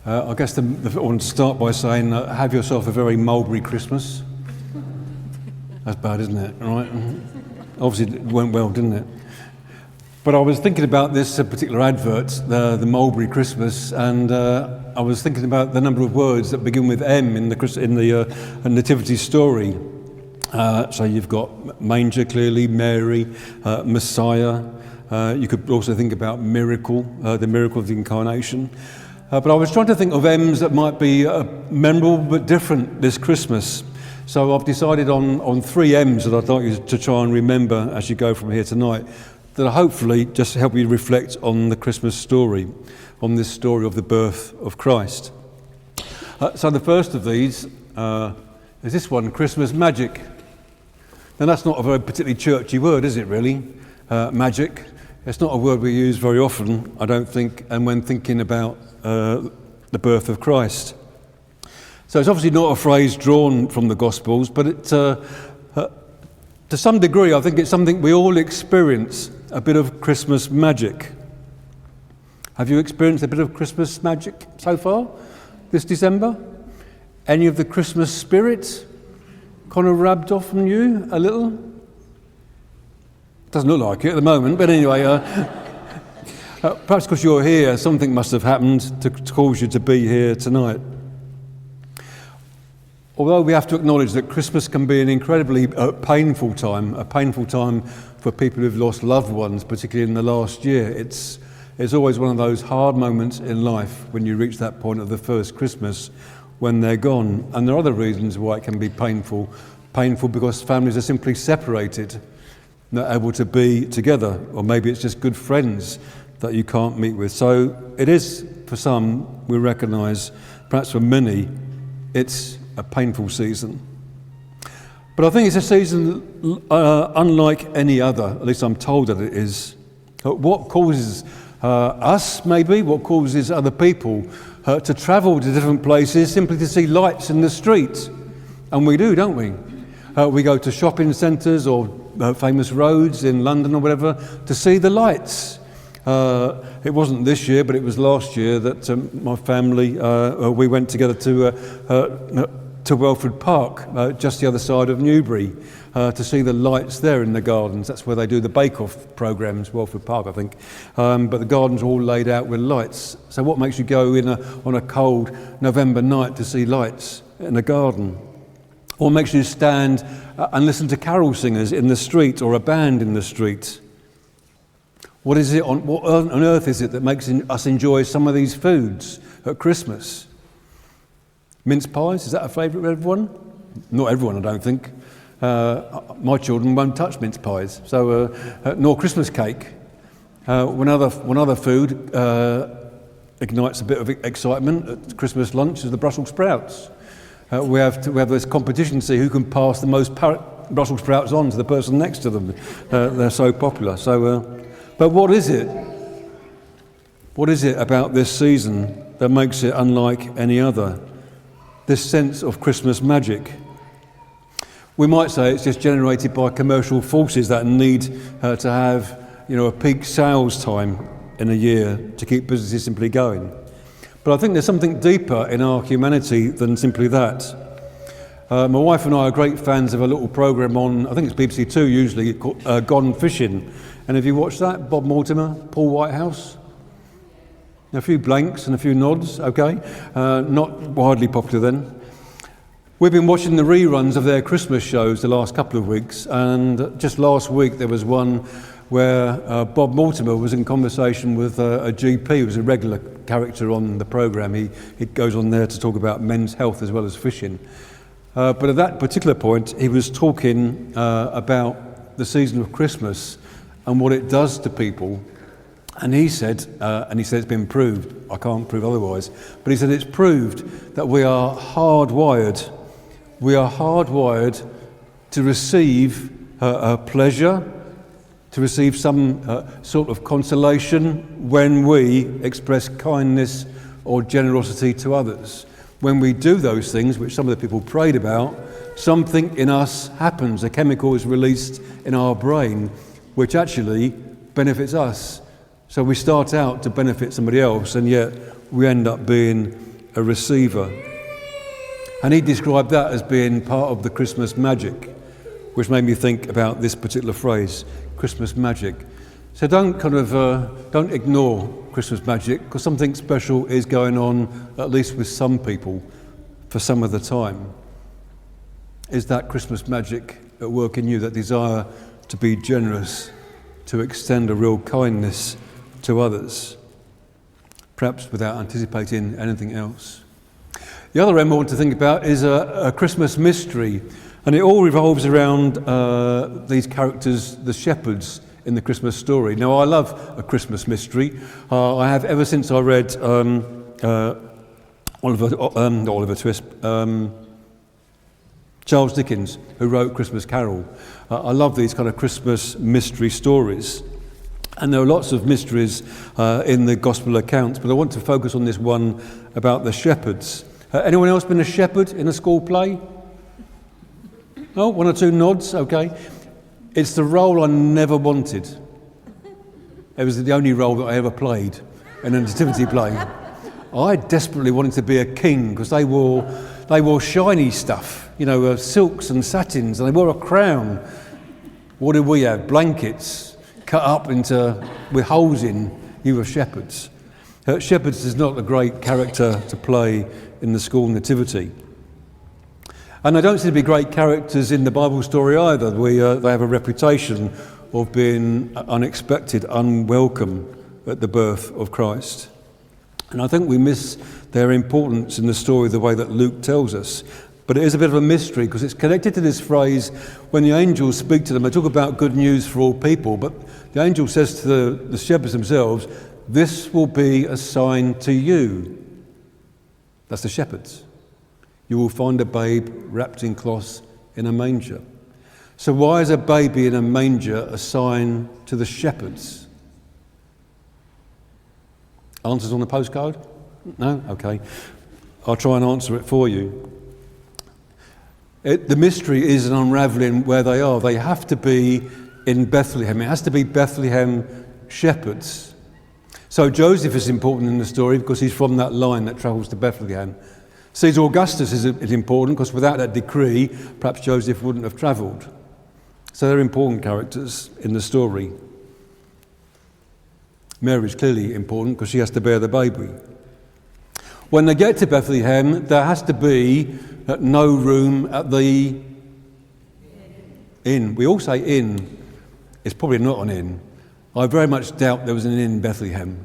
I guess I want to start by saying, have yourself a very mulberry Christmas. That's bad, isn't it? Right? Obviously, it went well, didn't it? But I was thinking about this particular advert, the mulberry Christmas, and I was thinking about the number of words that begin with M in the nativity story. So you've got manger, clearly, Mary, Messiah. You could also think about miracle, the miracle of the incarnation. But I was trying to think of M's that might be memorable but different this Christmas. So I've decided on 3 M's that I'd like you to try and remember as you go from here tonight, that hopefully just help you reflect on the Christmas story, on this story of the birth of Christ. So the first of these is this one, Christmas magic. Now that's not a very particularly churchy word, is it really? Magic. It's not a word we use very often, I don't think, and when thinking about the birth of Christ. So it's obviously not a phrase drawn from the Gospels, but it, to some degree I think it's something we all experience, a bit of Christmas magic. Have you experienced a bit of Christmas magic so far this December? Any of the Christmas spirit kind of rubbed off on you a little? Doesn't look like it at the moment, but anyway, perhaps because you're here, something must have happened to cause you to be here tonight. Although we have to acknowledge that Christmas can be an incredibly painful time, a painful time for people who've lost loved ones, particularly in the last year. It's always one of those hard moments in life when you reach that point of the first Christmas when they're gone. And there are other reasons why it can be painful. Painful because families are simply separated, not able to be together, or maybe it's just good friends that you can't meet with. So it is, for some, we recognise, perhaps for many, it's a painful season. But I think it's a season unlike any other, at least I'm told that it is. What causes us, maybe, what causes other people to travel to different places simply to see lights in the street? And we do, don't we? We go to shopping centres or famous roads in London or whatever to see the lights. It wasn't this year, but it was last year that my family, we went together to Welford Park, just the other side of Newbury, to see the lights there in the gardens. That's where they do the bake-off programmes, Welford Park, I think. But the gardens are all laid out with lights. So what makes you go on a cold November night to see lights in a garden? Or makes you stand and listen to carol singers in the street or a band in the street? What on earth is it that makes us enjoy some of these foods at Christmas? Mince pies, is that a favourite of everyone? Not everyone, I don't think. My children won't touch mince pies, so nor Christmas cake. One other food ignites a bit of excitement at Christmas lunch is the Brussels sprouts. We have this competition to see who can pass the most Brussels sprouts on to the person next to them. They're so popular. But what is it? What is it about this season that makes it unlike any other? This sense of Christmas magic. We might say it's just generated by commercial forces that need to have, a peak sales time in a year to keep businesses simply going. But I think there's something deeper in our humanity than simply that. My wife and I are great fans of a little programme on, I think it's BBC Two usually, called Gone Fishing. And have you watched that? Bob Mortimer, Paul Whitehouse? A few blanks and a few nods, okay. Not widely popular then. We've been watching the reruns of their Christmas shows the last couple of weeks, and just last week there was one where Bob Mortimer was in conversation with a GP who was a regular character on the programme. He goes on there to talk about men's health as well as fishing. But at that particular point, he was talking about the season of Christmas and what it does to people. And he said it's been proved, I can't prove otherwise, but he said it's proved that we are hardwired to receive pleasure, to receive some sort of consolation when we express kindness or generosity to others. When we do those things, which some of the people prayed about, something in us happens. A chemical is released in our brain, which actually benefits us. So we start out to benefit somebody else, and yet we end up being a receiver. And he described that as being part of the Christmas magic, which made me think about this particular phrase, Christmas magic. So don't ignore Christmas magic, because something special is going on, at least with some people, for some of the time. Is that Christmas magic at work in you, that desire to be generous, to extend a real kindness to others, perhaps without anticipating anything else? The other end I want to think about is a Christmas mystery, and it all revolves around these characters, the shepherds in the Christmas story. Now, I love a Christmas mystery. I have ever since I read Oliver Twist, Charles Dickens, who wrote Christmas Carol. I love these kind of Christmas mystery stories. And there are lots of mysteries in the Gospel accounts, but I want to focus on this one about the shepherds. Anyone else been a shepherd in a school play? Oh, one or two nods, okay. It's the role I never wanted. It was the only role that I ever played in a nativity play. I desperately wanted to be a king because they wore shiny stuff, silks and satins, and they wore a crown. What did we have? Blankets cut up with holes in. You were shepherds. Shepherds is not a great character to play in the school nativity. And they don't seem to be great characters in the Bible story either. They have a reputation of being unexpected, unwelcome at the birth of Christ. And I think we miss their importance in the story the way that Luke tells us. But it is a bit of a mystery because it's connected to this phrase, when the angels speak to them, they talk about good news for all people, but the angel says to the shepherds themselves, "This will be a sign to you." That's the shepherds. You will find a babe wrapped in cloths in a manger. So why is a baby in a manger a sign to the shepherds? Answers on the postcard? No? Okay. I'll try and answer it for you. The mystery is an unravelling where they are. They have to be in Bethlehem. It has to be Bethlehem shepherds. So Joseph is important in the story because he's from that line that travels to Bethlehem. Caesar Augustus is important because without that decree, perhaps Joseph wouldn't have travelled. So they're important characters in the story. Mary is clearly important because she has to bear the baby. When they get to Bethlehem, there has to be no room at the inn. We all say inn. It's probably not an inn. I very much doubt there was an inn in Bethlehem.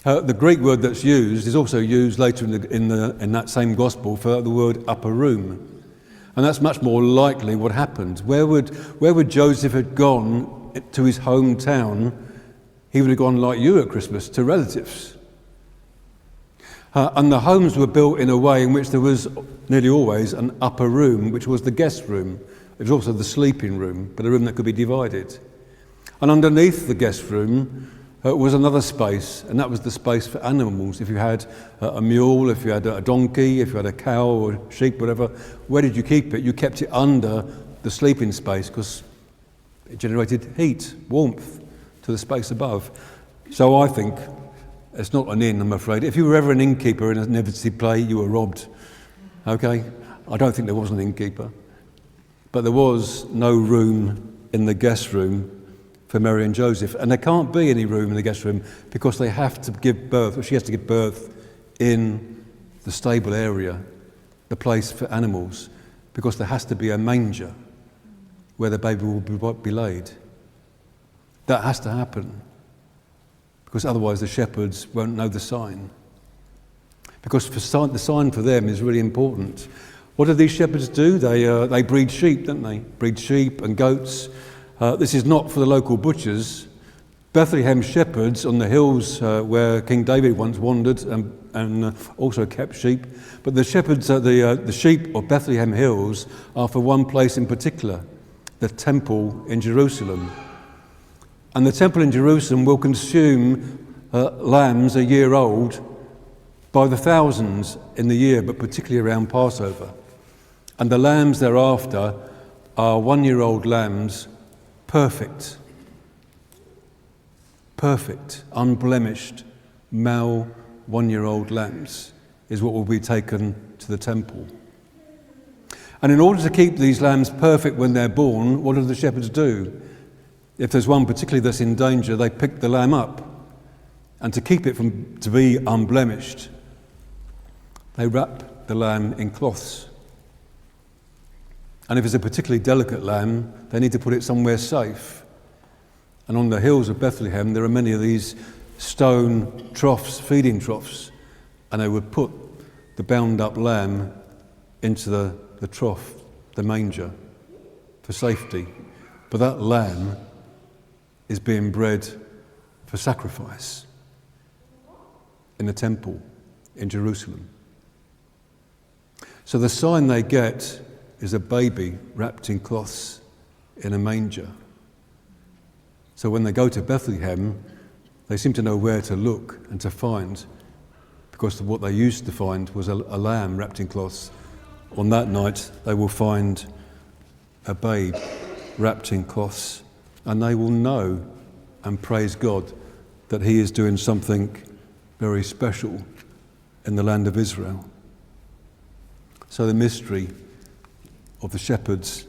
The Greek word that's used is also used later in that same gospel for the word upper room. And that's much more likely what happened. Where would Joseph have gone to his hometown? He would have gone like you at Christmas, to relatives. And the homes were built in a way in which there was nearly always an upper room, which was the guest room. It was also the sleeping room, but a room that could be divided. And underneath the guest room was another space, and that was the space for animals. If you had a mule, if you had a donkey, if you had a cow or sheep, whatever, where did you keep it? You kept it under the sleeping space because it generated heat, warmth to the space above. So I think it's not an inn, I'm afraid. If you were ever an innkeeper in a nativity play, you were robbed. Okay? I don't think there was an innkeeper. But there was no room in the guest room for Mary and Joseph. And there can't be any room in the guest room because they have to give birth, or she has to give birth in the stable area, the place for animals, because there has to be a manger where the baby will be laid. That has to happen, because otherwise the shepherds won't know the sign. Because the sign for them is really important. What do these shepherds do? They breed sheep, don't they? Breed sheep and goats. This is not for the local butchers. Bethlehem shepherds on the hills where King David once wandered and also kept sheep. But the shepherds, the sheep of Bethlehem hills are for one place in particular, the temple in Jerusalem. And the temple in Jerusalem will consume lambs a year old by the thousands in the year, but particularly around Passover. And the lambs thereafter are 1-year-old lambs, perfect, unblemished, male one-year-old lambs is what will be taken to the temple. And in order to keep these lambs perfect when they're born, what do the shepherds do? If there's one particularly that's in danger, they pick the lamb up. And to keep it to be unblemished, they wrap the lamb in cloths. And if it's a particularly delicate lamb, they need to put it somewhere safe. And on the hills of Bethlehem, there are many of these stone troughs, feeding troughs, and they would put the bound up lamb into the trough, the manger, for safety. But that lamb is being bred for sacrifice in the temple in Jerusalem. So the sign they get is a baby wrapped in cloths in a manger. So when they go to Bethlehem, they seem to know where to look and to find, because what they used to find was a lamb wrapped in cloths. On that night, they will find a babe wrapped in cloths, and they will know and praise God that he is doing something very special in the land of Israel. So the mystery of the shepherds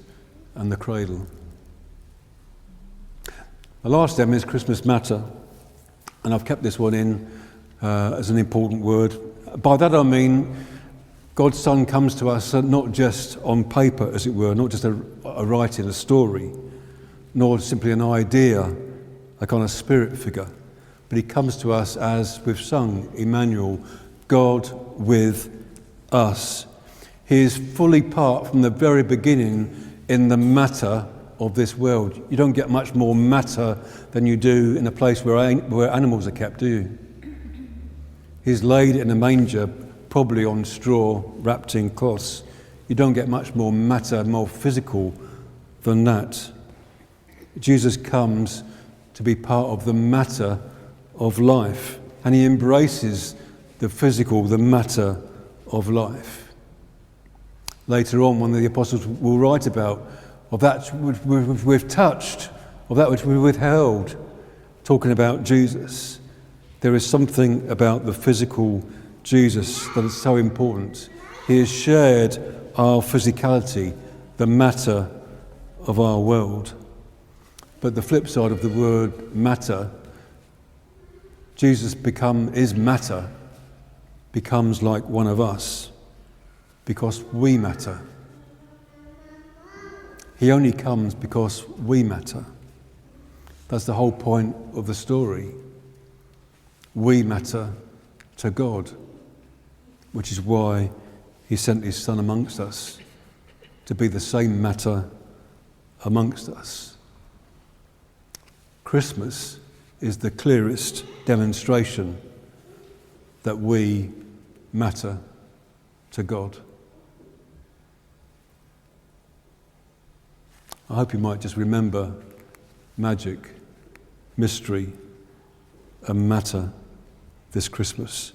and the cradle. The last M is Christmas matter, and I've kept this one in as an important word. By that I mean God's Son comes to us not just on paper, as it were, not just a writing, a story, nor simply an idea, a kind of spirit figure, but he comes to us as we've sung, Emmanuel, God with us. He is fully part from the very beginning in the matter of this world. You don't get much more matter than you do in a place where animals are kept, do you? He's laid in a manger, probably on straw, wrapped in cloths. You don't get much more matter, more physical than that. Jesus comes to be part of the matter of life, and he embraces the physical, the matter of life. Later on, one of the apostles will write about of that which we've touched, of that which we withheld, talking about Jesus. There is something about the physical Jesus that is so important. He has shared our physicality, the matter of our world. But the flip side of the word matter, Jesus is matter, becomes like one of us because we matter. He only comes because we matter. That's the whole point of the story. We matter to God, which is why he sent his Son amongst us to be the same matter amongst us. Christmas is the clearest demonstration that we matter to God. I hope you might just remember magic, mystery, and matter this Christmas.